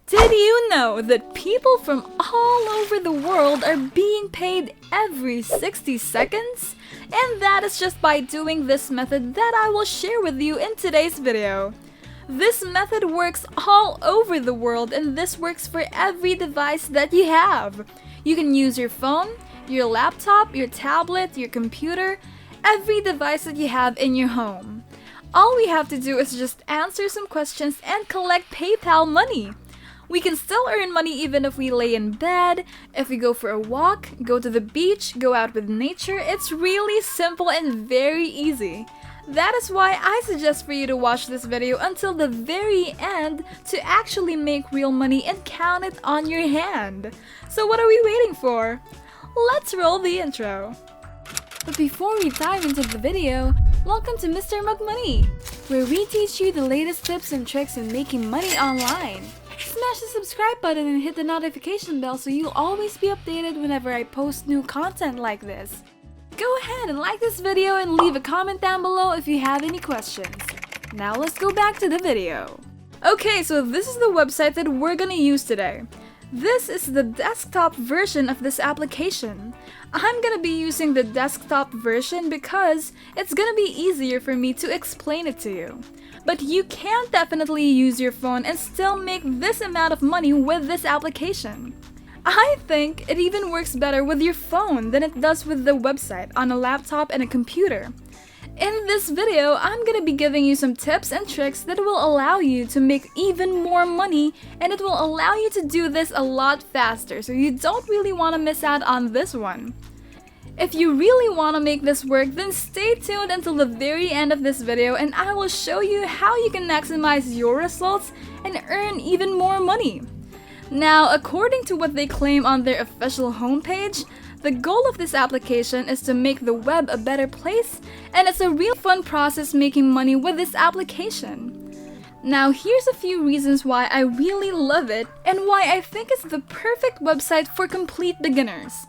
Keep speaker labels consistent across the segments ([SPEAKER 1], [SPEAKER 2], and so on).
[SPEAKER 1] Did you know that people from all over the world are being paid every 60 seconds? And that is just by doing this method that I will share with you in today's video. This method works all over the world, and this works for every device that you have. You can use your phone, your laptop, your tablet, your computer, every device that you have in your home. All we have to do is just answer some questions and collect PayPal money. We can still earn money even if we lay in bed, if we go for a walk, go to the beach, go out with nature. It's really simple and very easy. That is why I suggest for you to watch this video until the very end to actually make real money and count it on your hand. So what are we waiting for? Let's roll the intro. But before we dive into the video, welcome to Mr. Mug Money, where we teach you the latest tips and tricks in making money online. Smash the subscribe button and hit the notification bell so you'll always be updated whenever I post new content like this. Go ahead and like this video and leave a comment down below if you have any questions. Now let's go back to the video. Okay, so this is the website that we're gonna use today. This is the desktop version of this application. I'm gonna be using the desktop version because it's gonna be easier for me to explain it to you. But you can definitely use your phone and still make this amount of money with this application. I think it even works better with your phone than it does with the website on a laptop and a computer. In this video, I'm gonna be giving you some tips and tricks that will allow you to make even more money, and it will allow you to do this a lot faster, so you don't really want to miss out on this one. If you really want to make this work, then stay tuned until the very end of this video and I will show you how you can maximize your results and earn even more money. Now, according to what they claim on their official homepage, the goal of this application is to make the web a better place, and it's a real fun process making money with this application. Now, here's a few reasons why I really love it and why I think it's the perfect website for complete beginners.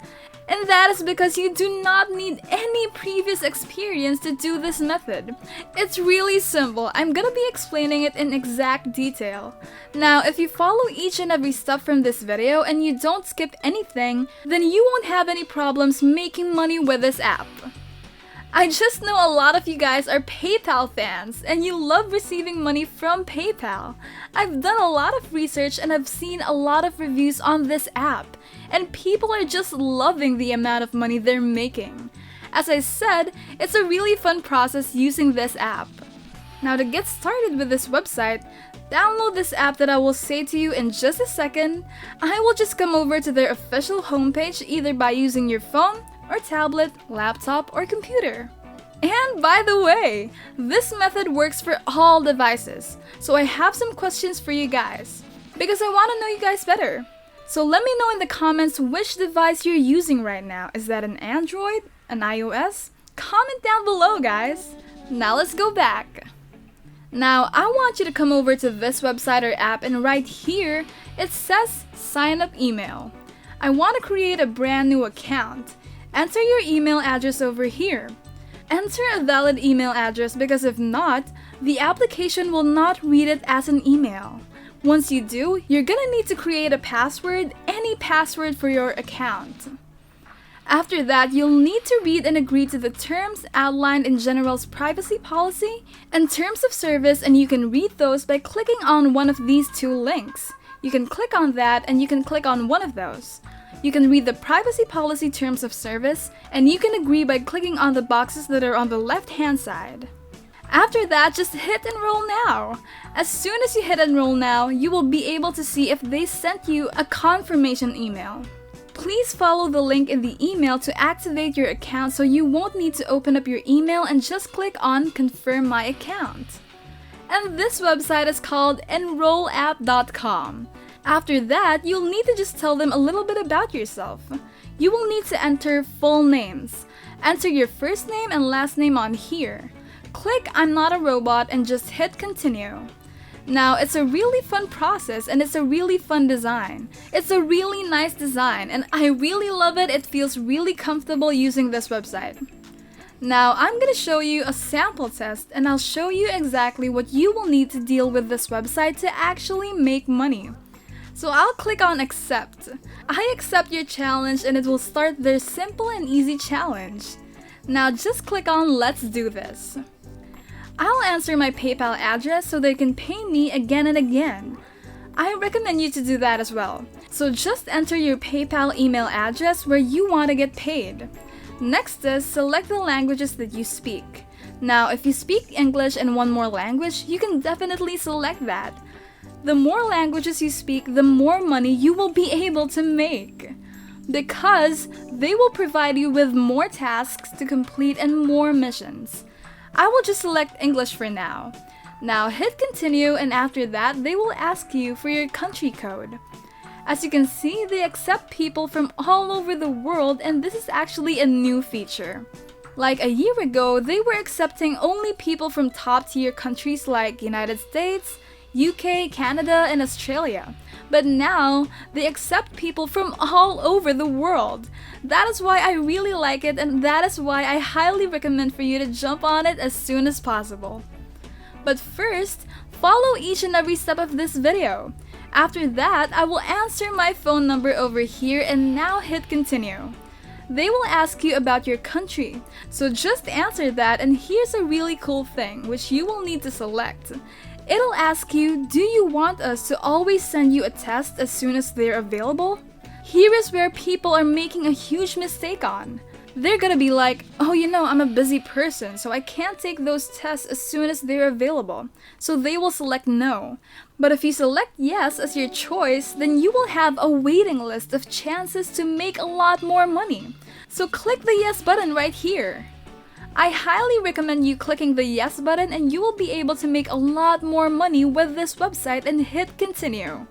[SPEAKER 1] And that is because you do not need any previous experience to do this method. It's really simple. I'm gonna be explaining it in exact detail. Now, if you follow each and every step from this video and you don't skip anything, then you won't have any problems making money with this app. I just know a lot of you guys are PayPal fans and you love receiving money from PayPal. I've done a lot of research and I've seen a lot of reviews on this app, and people are just loving the amount of money they're making. As I said, it's a really fun process using this app. Now, to get started with this website, download this app that I will say to you in just a second. I will just come over to their official homepage either by using your phone or tablet, laptop, or computer. And by the way, this method works for all devices, so I have some questions for you guys, because I want to know you guys better. So let me know in the comments which device you're using right now. Is that an Android? An iOS? Comment down below, guys! Now let's go back. Now, I want you to come over to this website or app, and right here, it says sign up email. I want to create a brand new account. Enter your email address over here. Enter a valid email address because if not, the application will not read it as an email. Once you do, you're gonna need to create a password, any password for your account. After that, you'll need to read and agree to the terms outlined in General's privacy policy and terms of service, and you can read those by clicking on one of these two links. You can click on that and you can click on one of those. You can read the privacy policy terms of service, and you can agree by clicking on the boxes that are on the left-hand side. After that, just hit enroll now. As soon as you hit enroll now, you will be able to see if they sent you a confirmation email. Please follow the link in the email to activate your account so you won't need to open up your email and just click on confirm my account. And this website is called enrollapp.com. After that, you'll need to just tell them a little bit about yourself. You will need to enter full names. Enter your first name and last name on here. Click I'm not a robot and just hit continue. Now, it's a really fun process and it's a really fun design. It's a really nice design and I really love it. It feels really comfortable using this website. Now, I'm gonna show you a sample test and I'll show you exactly what you will need to deal with this website to actually make money. So I'll click on accept. I accept your challenge and it will start their simple and easy challenge. Now just click on let's do this. I'll enter my PayPal address so they can pay me again and again. I recommend you to do that as well. So just enter your PayPal email address where you want to get paid. Next is select the languages that you speak. Now if you speak English and one more language, you can definitely select that. The more languages you speak, the more money you will be able to make. Because they will provide you with more tasks to complete and more missions. I will just select English for now. Now hit continue and after that they will ask you for your country code. As you can see, they accept people from all over the world and this is actually a new feature. Like a year ago, they were accepting only people from top tier countries like United States, UK, Canada, and Australia. But now, they accept people from all over the world. That is why I really like it and that is why I highly recommend for you to jump on it as soon as possible. But first, follow each and every step of this video. After that, I will answer my phone number over here and now hit continue. They will ask you about your country, so just answer that and here's a really cool thing which you will need to select. It'll ask you, do you want us to always send you a test as soon as they're available? Here is where people are making a huge mistake on. They're gonna be like, oh I'm a busy person so I can't take those tests as soon as they're available. So they will select no. But if you select yes as your choice, then you will have a waiting list of chances to make a lot more money. So click the yes button right here. I highly recommend you clicking the yes button and you will be able to make a lot more money with this website and hit continue.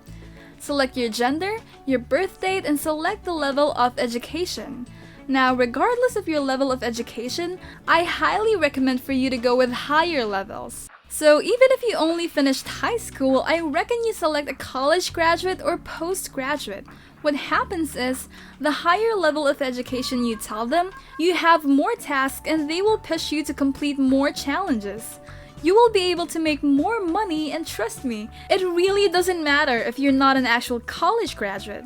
[SPEAKER 1] Select your gender, your birth date, and select the level of education. Now, regardless of your level of education, I highly recommend for you to go with higher levels. So even if you only finished high school, I reckon you select a college graduate or postgraduate. What happens is, the higher level of education you tell them, you have more tasks and they will push you to complete more challenges. You will be able to make more money and trust me, it really doesn't matter if you're not an actual college graduate.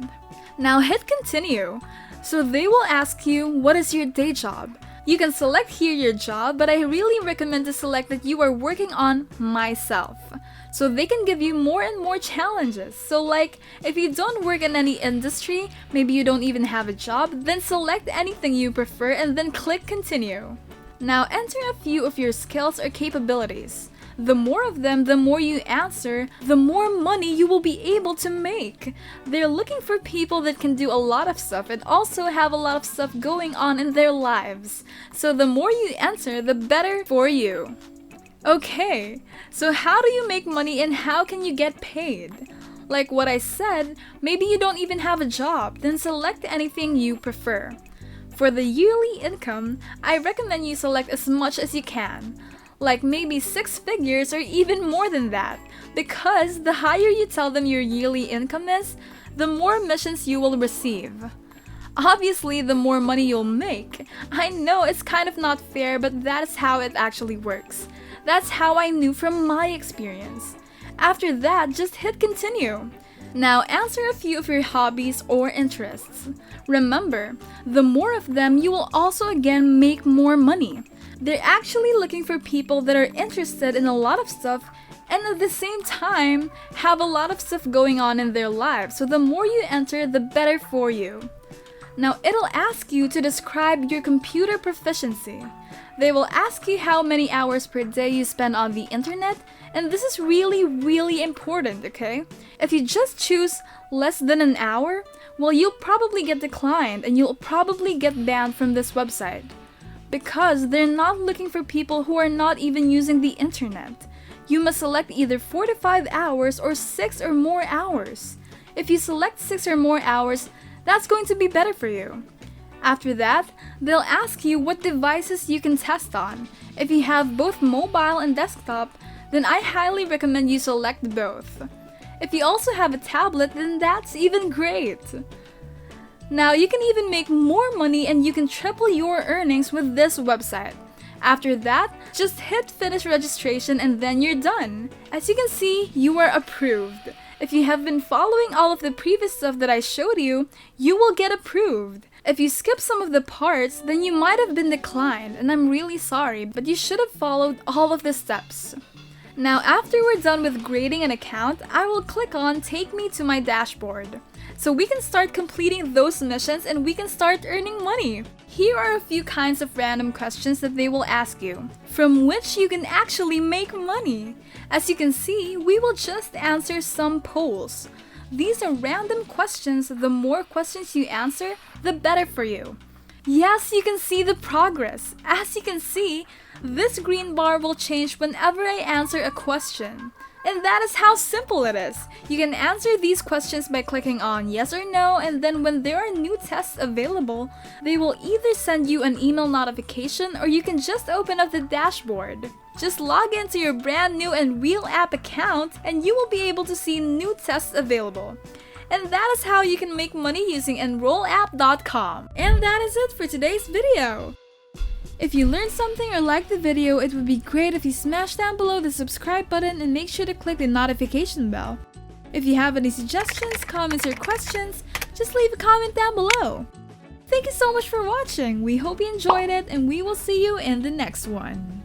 [SPEAKER 1] Now hit continue. So they will ask you, what is your day job? You can select here your job, but I really recommend to select that you are working on myself. So they can give you more and more challenges. So like, if you don't work in any industry, maybe you don't even have a job, then select anything you prefer and then click continue. Now enter a few of your skills or capabilities. The more of them, the more you answer, the more money you will be able to make. They're looking for people that can do a lot of stuff and also have a lot of stuff going on in their lives. So the more you answer, the better for you. Okay, so how do you make money and how can you get paid? Like what I said, maybe you don't even have a job, then select anything you prefer. For the yearly income, I recommend you select as much as you can. Like maybe 6 figures or even more than that, because the higher you tell them your yearly income is, the more missions you will receive. Obviously, the more money you'll make. I know it's kind of not fair, but that's how it actually works. That's how I knew from my experience. After that, just hit continue. Now answer a few of your hobbies or interests. Remember, the more of them, you will also again make more money. They're actually looking for people that are interested in a lot of stuff and at the same time have a lot of stuff going on in their lives. So the more you enter, the better for you. Now it'll ask you to describe your computer proficiency. They will ask you how many hours per day you spend on the internet, and this is really important, okay? If you just choose less than an hour, well, you'll probably get declined and you'll probably get banned from this website. Because they're not looking for people who are not even using the internet. You must select either 4 to 5 hours or 6 or more hours. If you select 6 or more hours, that's going to be better for you. After that, they'll ask you what devices you can test on. If you have both mobile and desktop, then I highly recommend you select both. If you also have a tablet, then that's even great. Now you can even make more money and you can triple your earnings with this website. After that, just hit finish registration and then you're done. As you can see, you are approved. If you have been following all of the previous stuff that I showed you, you will get approved. If you skip some of the parts, then you might have been declined, and I'm really sorry, but you should have followed all of the steps. Now, after we're done with grading an account, I will click on Take Me to my dashboard. So we can start completing those missions and we can start earning money. Here are a few kinds of random questions that they will ask you, from which you can actually make money. As you can see, we will just answer some polls. These are random questions. The more questions you answer, the better for you. Yes, you can see the progress. As you can see, this green bar will change whenever I answer a question. And that is how simple it is. You can answer these questions by clicking on yes or no, and then when there are new tests available, they will either send you an email notification or you can just open up the dashboard. Just log into your brand new and real app account and you will be able to see new tests available. And that is how you can make money using enrollapp.com. And that is it for today's video. If you learned something or liked the video, it would be great if you smash down below the subscribe button and make sure to click the notification bell. If you have any suggestions, comments, or questions, just leave a comment down below. Thank you so much for watching. We hope you enjoyed it and we will see you in the next one.